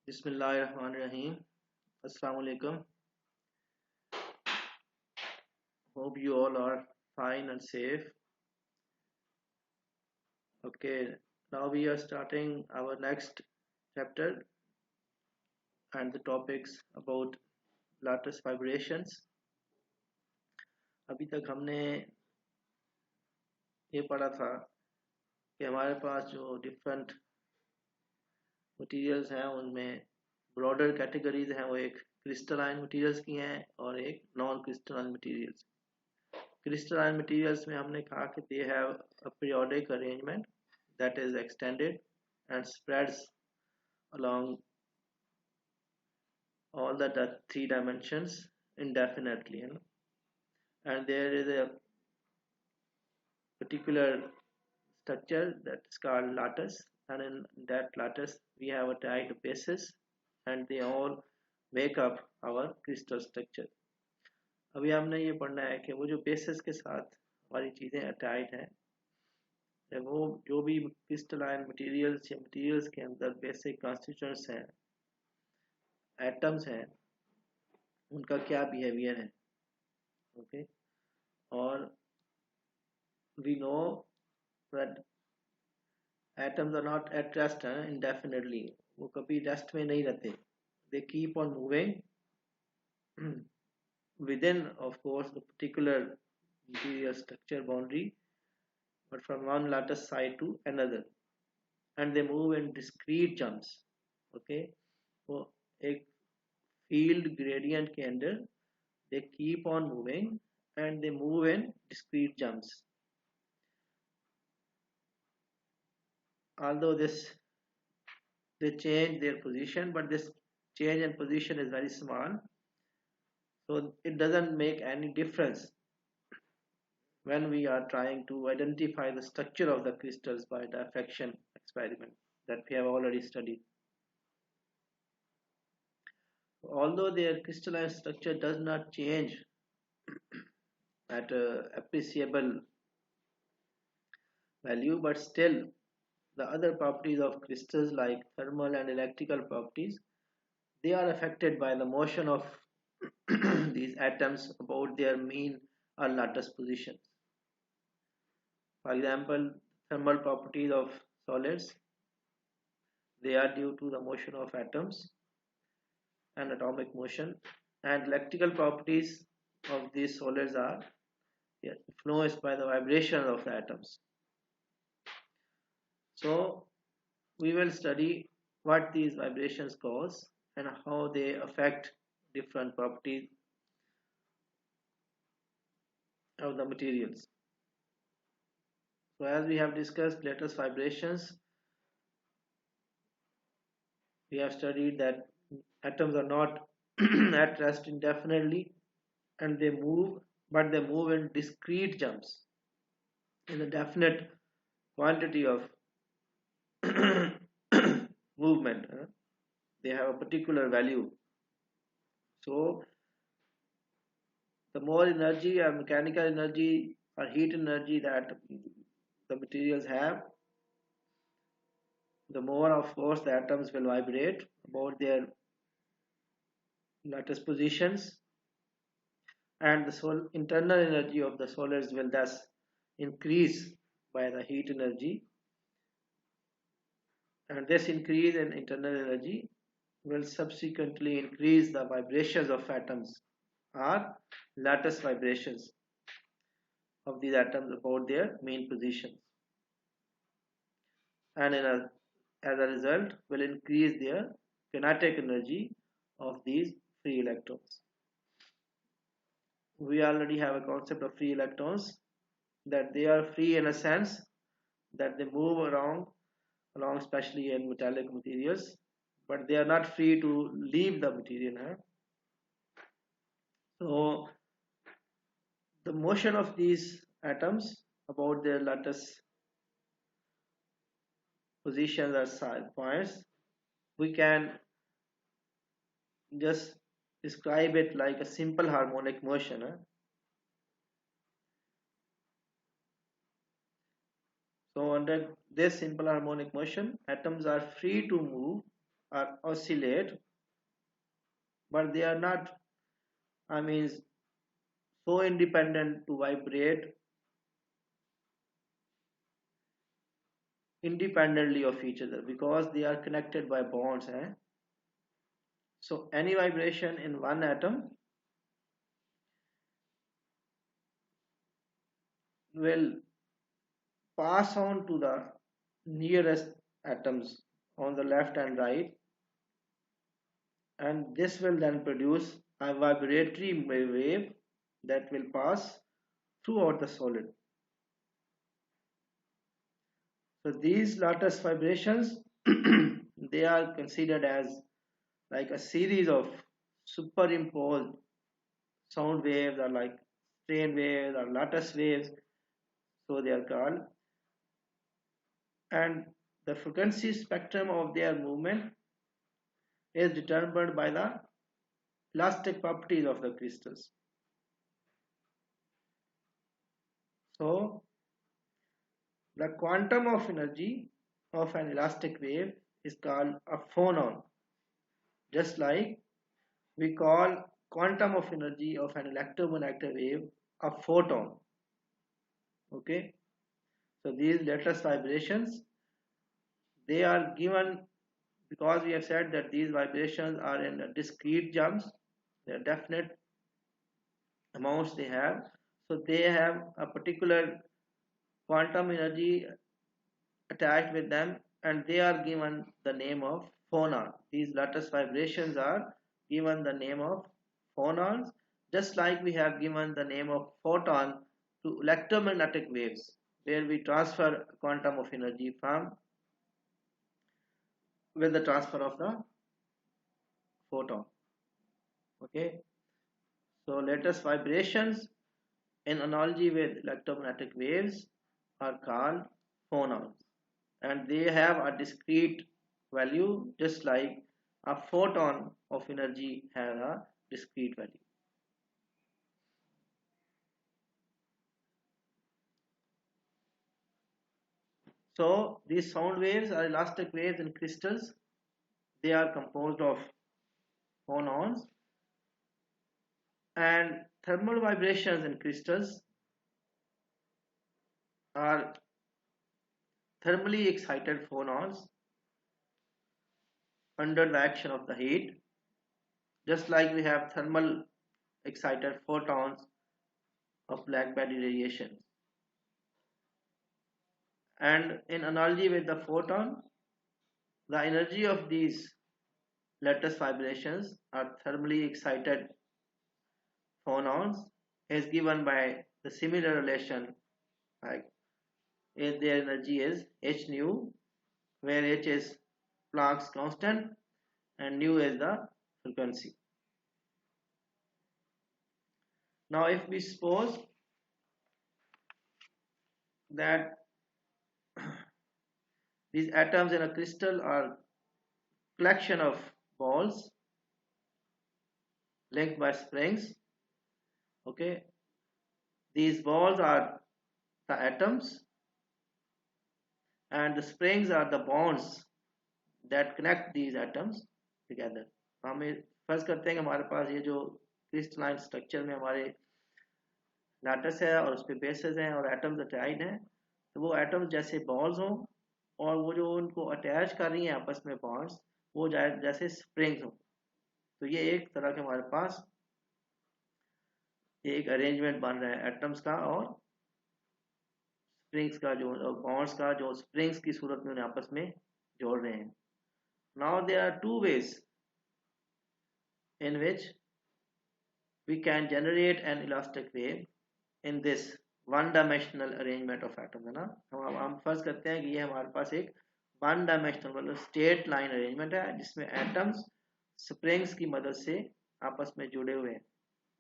Bismillahirrahmanirrahim. Assalamu alaikum. Hope you all are fine and safe. Okay, now we are starting our next chapter and the topics about lattice vibrations. अभी तक हमने ये पढ़ा था कि हमारे पास जो डिफरेंट मटेरियल्स हैं उनमें ब्रॉडर कैटेगरीज हैं, वो एक क्रिस्टलाइन मटेरियल्स की हैं और एक non crystalline materials. Crystalline materials में हमने कहा कि they have a periodic arrangement that is extended and spreads along all the three dimensions indefinitely, and there is a particular structure that is called lattice, and in that lattice we have attached bases and they all make up our crystal structure. अभी हमने ये पढ़ना है कि वो जो basis के साथ हमारी चीज़ें अटैच हैं, वो जो भी क्रिस्टलाइन मटेरियल्स या मटेरियल्स के अंदर बेसिक कॉन्स्टिट्यूएंट्स हैं, एटम्स हैं, उनका क्या बिहेवियर है। ओके, और we know that atoms are not at rest indefinitely, वो कभी रेस्ट में नहीं रहते, they keep on moving within of course the particular material structure boundary, but from one lattice side to another, and they move in discrete jumps. Okay, वो एक field gradient के अंदर they keep on moving and they move in discrete jumps. Although they change their position, but this change in position is very small, so it doesn't make any difference when we are trying to identify the structure of the crystals by diffraction experiment that we have already studied. Although their crystalline structure does not change at a appreciable value, but still the other properties of crystals like thermal and electrical properties, they are affected by the motion of these atoms about their mean or lattice positions. For example, thermal properties of solids, they are due to the motion of atoms and atomic motion, and electrical properties of these solids are influenced by the vibration of the atoms. So we will study what these vibrations cause and how they affect different properties of the materials. So as we have discussed lattice vibrations, we have studied that atoms are not at rest indefinitely, and they move, but they move in discrete jumps in a definite quantity of movement. They have a particular value. So the more energy or mechanical energy or heat energy that the materials have, the more of course the atoms will vibrate about their lattice positions, and the internal energy of the solids will thus increase by the heat energy, and this increase in internal energy will subsequently increase the vibrations of atoms or lattice vibrations of these atoms about their main positions, and as a result will increase their kinetic energy of these free electrons. We already have a concept of free electrons, that they are free in a sense that they move along especially in metallic materials, but they are not free to leave the material. So the motion of these atoms about their lattice positions or side points, we can just describe it like a simple harmonic motion. So under this simple harmonic motion, atoms are free to move are oscillate, but they are not, I mean, so independent to vibrate independently of each other because they are connected by bonds. So any vibration in one atom will pass on to the nearest atoms on the left and right, and this will then produce a vibratory wave that will pass throughout the solid. So these lattice vibrations they are considered as like a series of superimposed sound waves or like strain waves or lattice waves, so they are called. And the frequency spectrum of their movement is determined by the elastic properties of the crystals. So the quantum of energy of an elastic wave is called a phonon, just like we call quantum of energy of an electromagnetic wave a photon. Okay, so these lattice vibrations they are given because we have said that these vibrations are in discrete jumps, they are definite amounts they have, so they have a particular quantum energy attached with them, and they are given the name of phonon. These lattice vibrations are given the name of phonons, just like we have given the name of photon to electromagnetic waves, where we transfer quantum of energy from with the transfer of the photon. Okay, so lattice vibrations in analogy with electromagnetic waves are called phonons, and they have a discrete value just like a photon of energy has a discrete value. So these sound waves are elastic waves in crystals. They are composed of phonons, and thermal vibrations in crystals are thermally excited phonons under the action of the heat, just like we have thermal excited photons of black body radiation. And in analogy with the photon, the energy of these lattice vibrations are thermally excited phonons is given by the similar relation, like their energy is h nu, where h is Planck's constant and nu is the frequency. Now if we suppose that these atoms in a crystal are collection of balls linked by springs, okay, these balls are the atoms and the springs are the bonds that connect these atoms together. हमें फर्ज करते हैं कि हमारे पास ये जो crystalline structure में हमारे लैटिस है और उस पे बेसेस हैं और एटम्स अटैच्ड हैं, तो वो एटम्स जैसे बॉल्स हों और वो जो उनको अटैच कर रही हैं आपस में बॉन्ड्स वो जैसे स्प्रिंग्स हों। तो ये एक तरह के हमारे पास एक अरेंजमेंट बन रहा है एटम्स का और स्प्रिंग्स का, जो बॉन्ड्स का जो स्प्रिंग्स की सूरत में उन्हें आपस में जोड़ रहे हैं। Now there are two ways in which we can generate an elastic wave in this one dimensional arrangement of atoms, है ना। हम फर्ज करते हैं कि ये हमारे पास एक वन डायमेंशनल मतलब स्ट्रेट लाइन अरेंजमेंट है जिसमें एटम्स स्प्रिंग्स की मदद से आपस में जुड़े हुए हैं।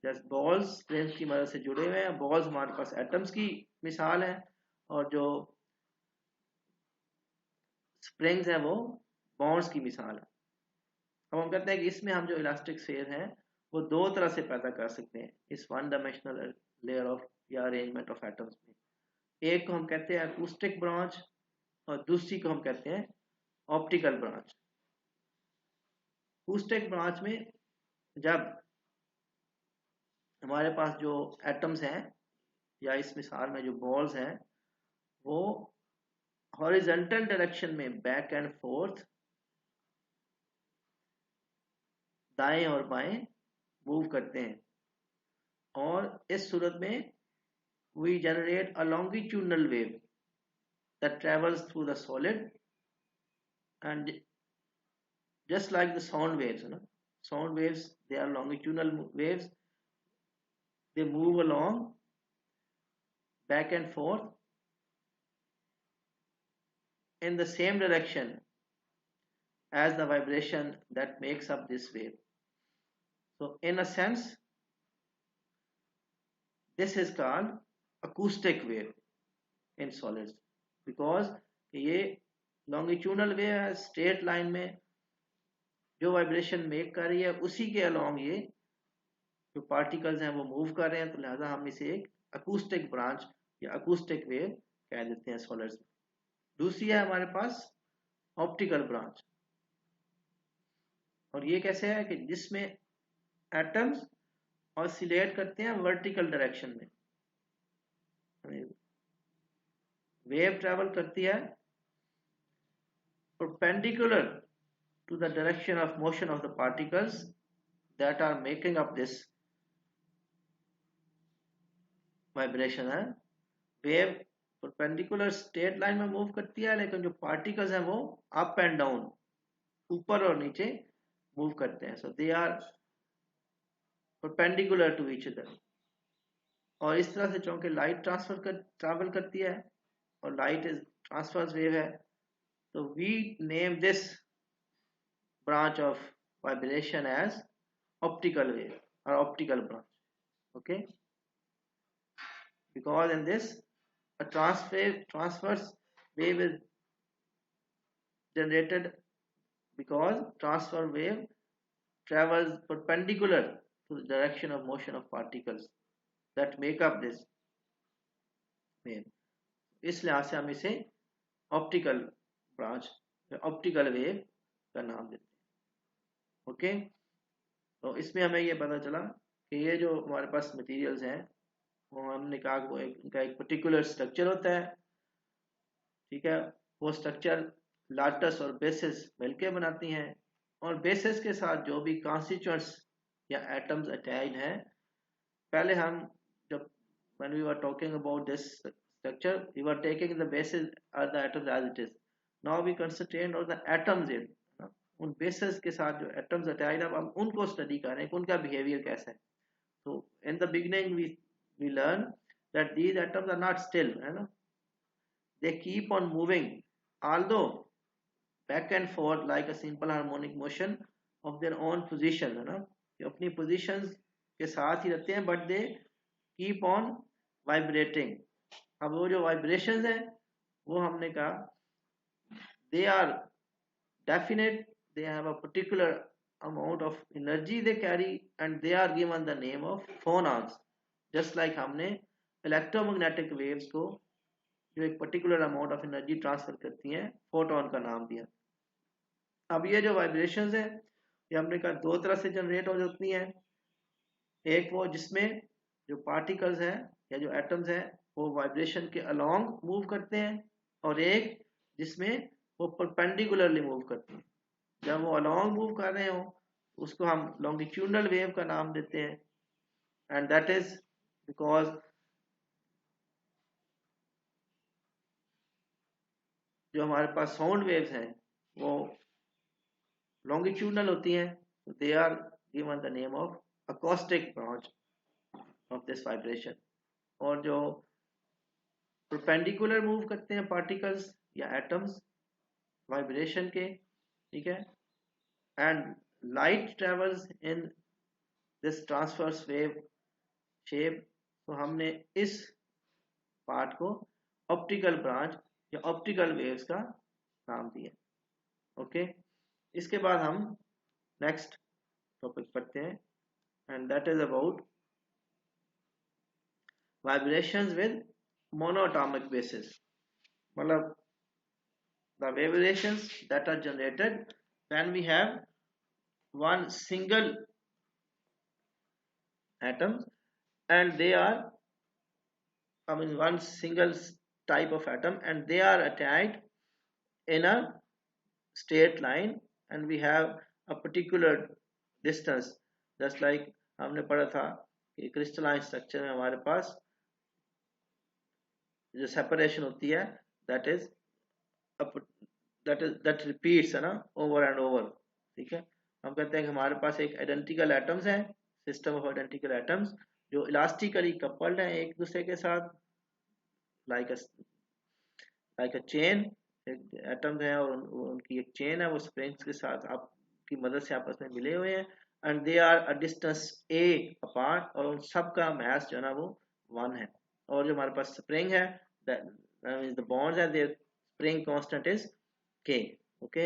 जैसे बॉल्स स्प्रिंग्स की मदद से जुड़े हुए हैं, बॉल्स हमारे पास एटम्स की मिसाल है और जो स्प्रिंग्स हैं वो बॉन्ड्स की मिसाल है। अब हम कहते हैं कि इसमें हम जो इलास्टिक स्फीयर है वो दो तरह से पैदा कर सकते हैं इस वन डायमेंशनल लेयर ऑफ या अरेंजमेंट ऑफ एटम्स में। एक को हम कहते हैं अकूस्टिक ब्रांच और दूसरी को हम कहते हैं ऑप्टिकल ब्रांच। अकूस्टिक ब्रांच में जब हमारे पास जो एटम्स हैं या इस मिसाल में जो बॉल्स हैं वो हॉरिजॉन्टल डायरेक्शन में बैक एंड फोर्थ दाएं और बाएं मूव करते हैं, और इस सूरत में we generate a longitudinal wave that travels through the solid, and just like the sound waves, sound waves, they are longitudinal waves. They move along back and forth in the same direction as the vibration that makes up this wave. So in a sense, this is called acoustic wave in solids, because ये longitudinal wave है, straight line में जो vibration make कर रही है उसी के along ये जो पार्टिकल्स हैं वो मूव कर रहे हैं, तो लिहाजा हम इसे एक अकूस्टिक ब्रांच या अकूस्टिक वेव कह देते हैं सॉलिड्स में। दूसरी है हमारे पास ऑप्टिकल ब्रांच, और ये कैसे है कि जिसमें एटम्स ऑसिलेट करते हैं वर्टिकल डायरेक्शन में, वेव ट्रेवल करती है perpendicular to the direction of motion of the particles that are making up this vibration है। वेव परपेंडिकुलर स्ट्रेट लाइन में मूव करती है, लेकिन जो पार्टिकल्स हैं वो अप एंड डाउन, ऊपर और नीचे मूव करते हैं। So they are perpendicular to each other, और इस तरह से चूंकि लाइट ट्रैवल करती है और लाइट इज ट्रांसवर्स वेव है, तो we name this branch of vibration as optical wave or optical branch. Okay, because in this a transverse wave is generated, because transverse wave travels perpendicular to the direction of motion of particles that make up this wave. इस लिहाज से हम इसे optical branch या optical wave का नाम देते हैं। ओके, तो इसमें हमें ये पता चला कि ये जो हमारे पास मटेरियल्स हैं वो हमने कहा वो इनका एक पर्टिकुलर स्ट्रक्चर होता है, ठीक है। वो स्ट्रक्चर लाटस और बेसिस मिलके बनाती हैं, और बेसिस के साथ जो भी कॉन्स्टिट्यूएंट्स या एटम्स अटैच्ड हैं, पहले हम जब when we were talking about this structure we were taking the basis or the atoms as it is. Now we concentrate on the atoms in उन बेसिस के साथ जो एटम्स अटैच्ड है हम उनको स्टडी कर रहे हैं, उनका बिहेवियर कैसा है। तो in the beginning we learn that these atoms are not still, है ना, they keep on moving although back and forth like a simple harmonic motion of their own position, है ना, ये अपनी पोजीशंस के साथ ही रहते हैं, but they keep on vibrating. अब वो जो वाइब्रेशंस हैं वो हमने कहा they are definite, they have a particular amount of energy they carry, and they are given the name of phonons, just like हमने electromagnetic waves को जो एक particular amount of energy transfer करती हैं photon का नाम दिया। अब ये जो vibrations है ये हमने कहा दो तरह से जनरेट हो जाती हैं, एक वो जिसमें जो particles हैं या जो atoms हैं वो vibration के along move करते हैं, और एक जिसमें वो परपेंडिकुलरली मूव करते हैं। जब वो अलोंग मूव कर रहे हो उसको हम लॉन्गिट्यूडनल वेव का नाम देते हैं, एंड दैट इज बिकॉज जो हमारे पास साउंड वेव्स हैं वो लॉन्गिट्यूडनल होती हैं, they are given the name of acoustic branch of this vibration. और जो परपेंडिकुलर मूव करते हैं पार्टिकल्स या एटम्स वाइब्रेशन के, ठीक है, and light travels in this transverse wave shape, तो हमने इस पार्ट को ऑप्टिकल ब्रांच या ऑप्टिकल वेव्स का नाम दिया। ओके, इसके बाद हम नेक्स्ट टॉपिक पढ़ते हैं, and that is about vibrations with monoatomic basis, मतलब the vibrations that are generated when we have one single atom, and they are, I mean, one single type of atom, and they are attached in a straight line, and we have a particular distance. just like हमने पढ़ा था कि crystalline structure में हमारे पास जो separation होती है, that is that repeats, है ना, ओवर एंड ओवर। ठीक है, हम कहते हैं कि हमारे पास एक आइडेंटिकल एटम्स हैं, सिस्टम ऑफ आइडेंटिकल एटम्स जो इलास्टिकली कपल्ड हैं एक दूसरे के साथ, लाइक अ चेन। एटम्स हैं और उनकी एक चेन है, वो स्प्रिंग्स के साथ आपकी मदद से आपस में मिले हुए हैं, and they are a distance a apart, और उन सब का मास जो है ना वो 1 है। और जो हमारे पास स्प्रिंग है, दैट मींस द बॉन्ड्स है, their spring constant is k। Okay,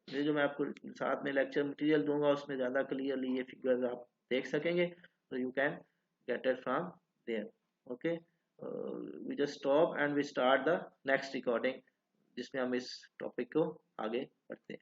ये जो मैं आपको साथ में लेक्चर मटेरियल दूंगा उसमें ज़्यादा क्लियरली ये फिगर्स आप देख सकेंगे, तो you can get it from there. Okay, we just stop and we start the next recording, जिसमें हम इस टॉपिक को आगे बढ़ते हैं।